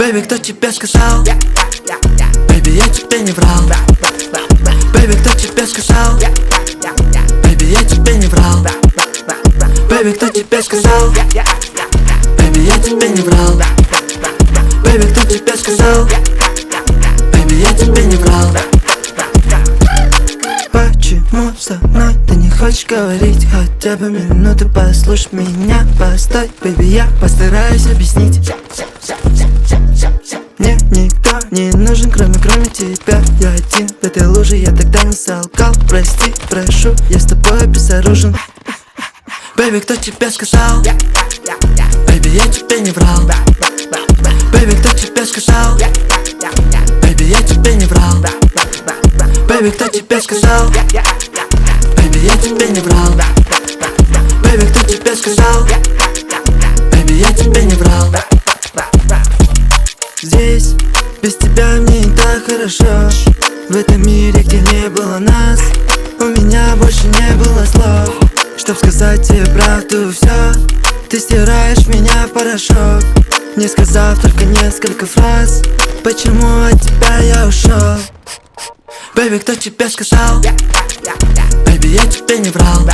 Бэйби, кто тебе сказал? Бэйби, я тебе не врал. Бэйби, кто тебе сказал? Бэйби, я тебе не врал. Бэйби, кто тебе сказал? Бэйби, я тебе не врал. Бэйби, кто тебе сказал? Бэйби, я тебе не врал. Почему со мной ты не хочешь говорить? Хотя бы минуту послушай меня. Постой, бэйби, я постараюсь объяснить. Мне никто не нужен, кроме тебя. Я один в этой луже, я тогда не солгал. Прости, прошу, я с тобой безоружен. Бэйби, кто тебе сказал? Бэйби, я тебе не врал. Бэйби, кто тебе сказал? Бэйби, я тебе не врал. Бэйби, кто тебе сказал? Бэйби, я тебе не врал. Бэйби, кто тебе сказал? Бэйби, я тебе не врал. Здесь без тебя мне не так хорошо. В этом мире, где не было нас, у меня больше не было слов, чтоб сказать тебе правду все. Ты стираешь меня в порошок, не сказав только несколько фраз. Почему от тебя я ушел? Бэйби, кто тебе сказал? Бэйби, я тебе не врал.